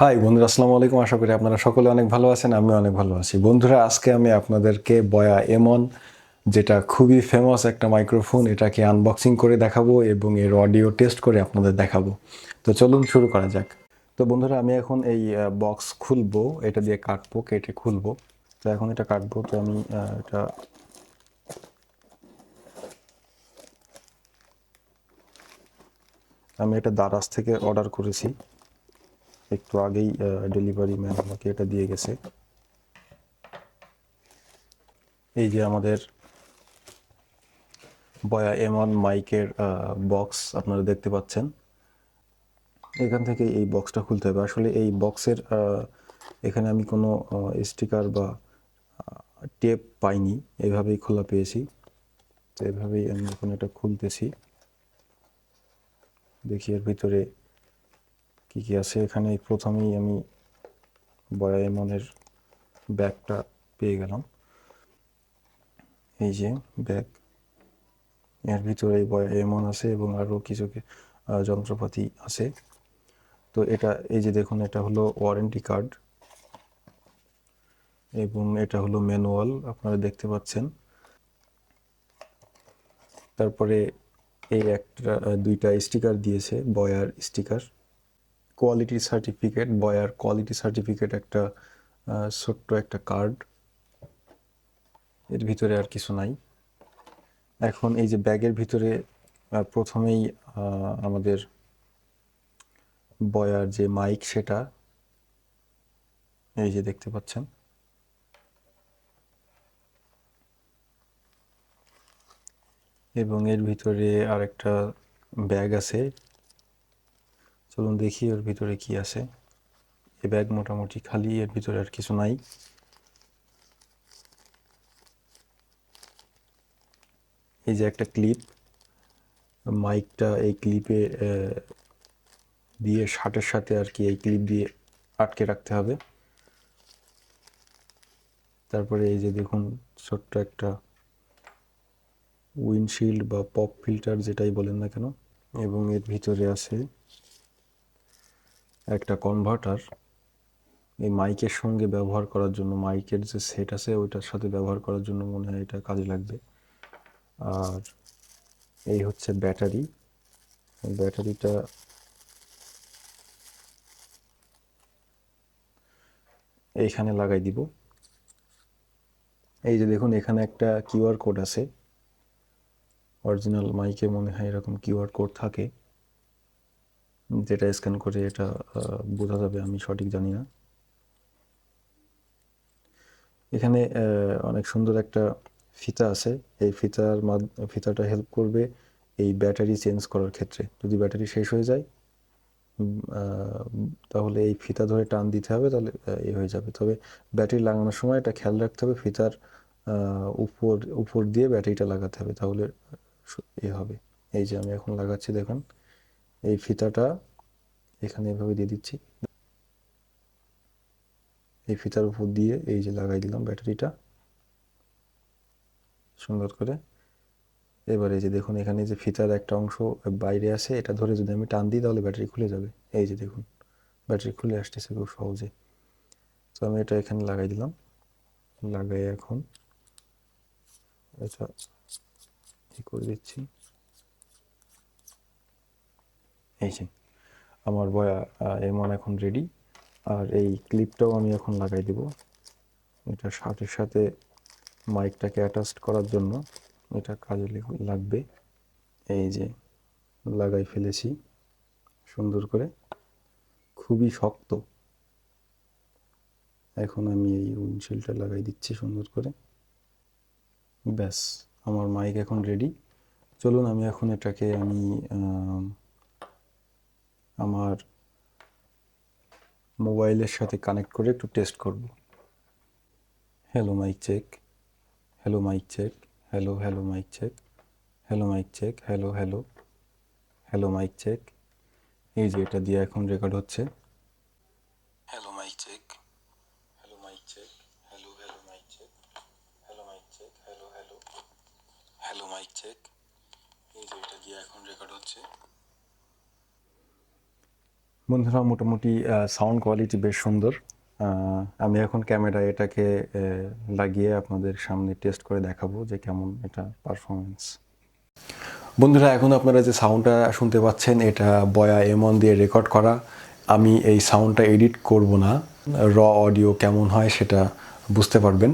High বন্ধুরা, আসসালামু আলাইকুম। আশা করি আপনারা সকলে অনেক ভালো আছেন। আমিও অনেক ভালো আছি। বন্ধুরা, আজকে আমি আপনাদেরকে বয়া এমন, যেটা খুবই ফেমাস একটা মাইক্রোফোন, এটাকে আনবক্সিং করে দেখাবো এবং এর অডিও টেস্ট করে আপনাদের দেখাবো। তো চলুন শুরু করা যাক। তো বন্ধুরা, আমি এখন এই বক্স খুলবো, এটা দিয়ে কাটবো, কেটে খুলবো। তো এখন এটা কাটবো। তো আমি এটা দারাজ থেকে অর্ডার করেছি। একটু আগেই ডেলিভারি ম্যান আমাকে এটা দিয়ে গেছে। এই যে আমাদের বয়া এমন মাইকের বক্স আপনারা দেখতে পাচ্ছেন। এখান থেকে এই বক্সটা খুলতে হবে। আসলে এই বক্সের এখানে আমি কোনো স্টিকার বা টেপ পাইনি, এভাবেই খোলা পেয়েছি। তো এভাবেই আমি এখন এটা খুলতেছি। দেখি এর ভিতরে কি কি আছে। এখানে প্রথমেই আমি বয়া এমনের ব্যাগটা পেয়ে গেলাম। এই যে ব্যাগ, এর ভিতরে এই বয়া এমন আছে এবং আরও কিছু যন্ত্রপাতি আছে। তো এটা, এই যে দেখুন, এটা হলো ওয়ারেন্টি কার্ড এবং এটা হলো ম্যানুয়াল, আপনারা দেখতে পাচ্ছেন। তারপরে এই দুইটা স্টিকার দিয়েছে, buyer sticker, quality certificate, buyer quality certificate, একটা ছোট্ট একটা কার্ড। এর ভিতরে আর কিছু নাই। এখন এই যে ব্যাগের ভিতরে প্রথমেই আমাদের বয়ার যে মাইক, সেটা এই যে দেখতে পাচ্ছেন। এবং এর ভিতরে আরেকটা ব্যাগ আছে। চলুন দেখি ওর ভিতরে কি আছে। এই ব্যাগ মোটামুটি খালি, এর ভিতরে আর কিছু নাই। এই যে একটা ক্লিপ, মাইকটা এই ক্লিপে দিয়ে শার্টের সাথে আর কি এই ক্লিপ দিয়ে আটকে রাখতে হবে। তারপরে এই যে দেখুন, ছোট্ট একটা উইন্ডশিল্ড বা পপ ফিল্টার, যেটাই বলেন না কেন। এবং এর ভিতরে আছে একটা কনভার্টার, এই মাইকের সঙ্গে ব্যবহার করার জন্য, মাইকের যে সেট আছে ওইটার সাথে ব্যবহার করার জন্য মনে হয় এটা কাজে লাগবে। আর এই হচ্ছে ব্যাটারি। ব্যাটারিটা এইখানে লাগাই দিব। এই যে দেখুন, এখানে একটা কিউআর কোড আছে। অরিজিনাল মাইকে মনে হয় এরকম কিউআর কোড থাকে, যেটা স্ক্যান করে এটা বোঝা যাবে, আমি সঠিক জানি না। এখানে অনেক সুন্দর একটা ফিতা আছে। এই ফিতাটা হেল্প করবে এই ব্যাটারি চেঞ্জ করার ক্ষেত্রে। যদি ব্যাটারি শেষ হয়ে যায় তাহলে এই ফিতা ধরে টান দিতে হবে, তাহলে হয়ে যাবে। তবে ব্যাটারি লাগানোর সময় এটা খেয়াল রাখতে হবে, ফিতার উপর দিয়ে ব্যাটারিটা লাগাতে হবে, তাহলে হবে। এই যে আমি এখন লাগাচ্ছি, দেখুন। এই ফিতাটা এখানে এভাবে দিয়ে দিচ্ছি। এই ফিতার উপর দিয়ে এই যে লাগাই দিলাম ব্যাটারিটা সুন্দর করে। এবারে যে দেখুন, এখানে যে ফিতার একটা অংশ বাইরে আছে, এটা ধরে যদি আমি টান দিই তাহলে ব্যাটারি খুলে যাবে। এই যে দেখুন, ব্যাটারি খুলে আসতেছে খুব সহজে। তো আমি এটা এখানে লাগাই দিলাম। লাগাই এখন এটা করে দিচ্ছি। এই যে আমার বয়া এমন এখন রেডি। আর এই ক্লিপটাও আমি এখন লাগাই দিব। এটা শার্টের সাথে মাইকটাকে অ্যাটাচ করার জন্য এটা কাজে লাগবে। এই যে লাগাই ফেলেছি সুন্দর করে, খুবই শক্ত। এখন আমি এই উইন্ডশিল্ডটা লাগাই দিচ্ছি সুন্দর করে। ব্যাস, আমার মাইক এখন রেডি। চলুন আমি এখন এটাকে আমার মোবাইলের সাথে কানেক্ট করে একটু টেস্ট করব। Hello mic check, hello mic check, hello hello mic check, hello mic check, hello hello, hello mic check. এই যে এটা দিয়ে এখন রেকর্ড হচ্ছে। Hello mic check, hello mic check, hello hello mic check, hello mic check, hello hello, hello mic check. এই যে এটা দিয়ে এখন রেকর্ড হচ্ছে। বন্ধুরা, মোটামুটি সাউন্ড কোয়ালিটি বেশ সুন্দর। আমি এখন ক্যামেরায় এটাকে লাগিয়ে আপনাদের সামনে টেস্ট করে দেখাবো যে কেমন এটা পারফরমেন্স। বন্ধুরা, এখন আপনারা যে সাউন্ডটা শুনতে পাচ্ছেন এটা বয়া M1 দিয়ে রেকর্ড করা। আমি এই সাউন্ডটা এডিট করব না, র অডিও কেমন হয় সেটা বুঝতে পারবেন।